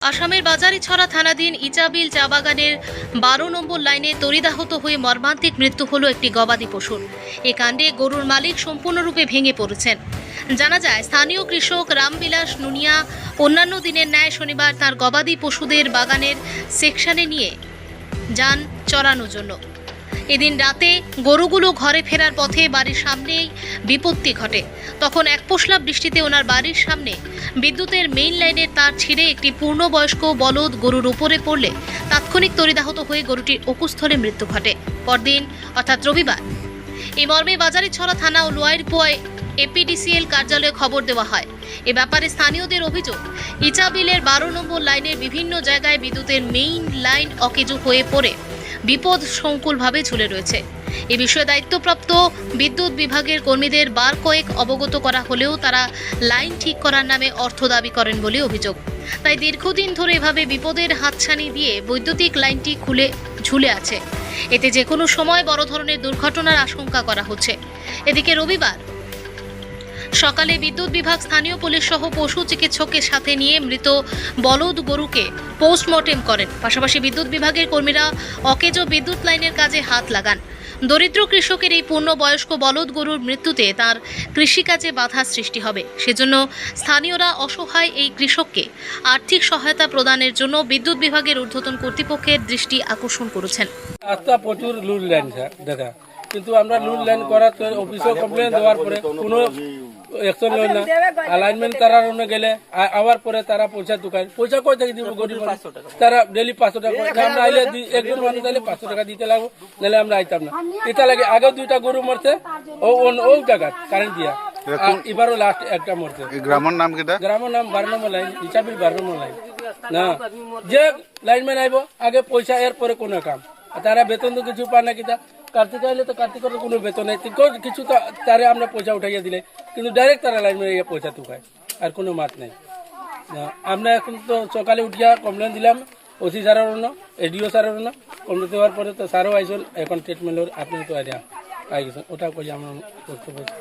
আসামের বাজারিছড়া থানাধীন ইচাবিল চা বাগানের 12 নম্বর লাইনে তড়িদাহত হয়ে মর্মান্তিক মৃত্যু হলো একটি গবাদি পশুর। এ কাণ্ডে গরুর মালিক সম্পূর্ণরূপে ভেঙে পড়েছেন। জানা যায়, স্থানীয় কৃষক রামবিলাস নুনিয়া অন্যান্য দিনের ন্যায় শনিবার তার গবাদি পশুদের বাগানের সেকশনে নিয়ে যান চড়ানোর জন্য। এদিন রাতে গরুগুলো ঘরে ফেরার পথে বাড়ির সামনেই বিপত্তি ঘটে। তখন এক পশলা বৃষ্টিতে ওনার বাড়ির সামনে বিদ্যুতের মেইন লাইনের তার ছিঁড়ে একটি পূর্ণবয়স্ক বলদ গরুর উপরে পড়লে তাৎক্ষণিক তড়িদাহত হয়ে গরুটির অকুস্থলে মৃত্যু ঘটে। পরদিন অর্থাৎ রবিবার এই মর্মে বাজারিছড়া থানা ও লোয়ারপোয়ায় এপিডিসিএল কার্যালয়ে খবর দেওয়া হয়। এ ব্যাপারে স্থানীয়দের অভিযোগ, ইচাবিলের 12 নম্বর লাইনের বিভিন্ন জায়গায় বিদ্যুতের মেইন লাইন অকেজো হয়ে পড়ে বিপদ সংকুলভাবে ঝুলে রয়েছে। এ বিষয়ে দায়িত্বপ্রাপ্ত বিদ্যুৎ বিভাগের কর্মীদের বার কয়েক অবগত করা হলেও তারা লাইন ঠিক করার নামে অর্থ দাবি করেন বলে অভিযোগ। তাই দীর্ঘদিন ধরে এভাবে বিপদের হাতছানি দিয়ে বৈদ্যুতিক লাইনটি খুলে ঝুলে আছে। এতে যে কোনো সময় বড় ধরনের দুর্ঘটনার আশঙ্কা করা হচ্ছে। এদিকে রবিবার সকালে বিদ্যুৎ বিভাগ স্থানীয় পুলিশ সহ পশু চিকিৎসকের সাথে নিয়ে মৃত বলদ গরুকে পোস্টমর্টেম করেন। পাশাপাশি বিদ্যুৎ বিভাগের কর্মীরা অকেজো বিদ্যুৎ লাইনের কাজে হাত লাগান। দরিদ্র কৃষকের এই পূর্ণবয়স্ক বলদ গরুর মৃত্যুতে তার কৃষিকাজে বাধা সৃষ্টি হবে। সেজন্য স্থানীয়রা অসহায় এই কৃষককে আর্থিক সহায়তা প্রদানের জন্য বিদ্যুৎ বিভাগের ঊর্ধ্বতন কর্তৃপক্ষের দৃষ্টি আকর্ষণ করেছেন। রাস্তা প্রচুর লুজ লাইন দেখা, কিন্তু আমরা লুজ লাইন করার অফিসে কমপ্লেন দেওয়ার পরে কোনো অ্যাকশন নেই না। অ্যালাইনমেন্ট করার গেলে আবার পরে তারা পয়সা ঢুকায়। পয়সা কই থেকে দিব? গরিব তারা ডেলি 500 টাকা। আমরা আইলে একজন মানুষ আইলে 500 টাকা দিতে লাগবো, নাহলে আমরা আইতাম না। এটা লাগে আগে 2টা গরু মরছে ও জায়গা কারেন্ট দিয়া, এবারও লাস্ট একটা মরছে। গ্রামের নাম কিটা? গ্রামের নাম 12 নম্বর লাইন, ইচাবিল 12 নম্বর লাইন। না, যে লাইনম্যান আইব আগে পয়সা, এর পরে কোনো কাম। তারা বেতন তো কিছু পায় না। কিটা কার্তিক আইলে তো কার্তিকের কোনো বেতন নেই, কিছু তো তারে আমরা পয়সা উঠাইয়া দিলে, কিন্তু ডাইরেক্ট তারা লাইনম্যান পয়সা তুকায়, আর কোনো মাত নেই। আমরা এখন তো সকালে উঠিয়া কমপ্লেন দিলাম ওসি স্যারের জন্য, এডিও স্যারের জন্য। কমপ্লেন দেওয়ার পরে তো স্যারও আইসন, এখন ট্রিটমেন্টের আপনি তো আইডিয়া আই গেছেন, ওটা কই আমরা করতে পারছি।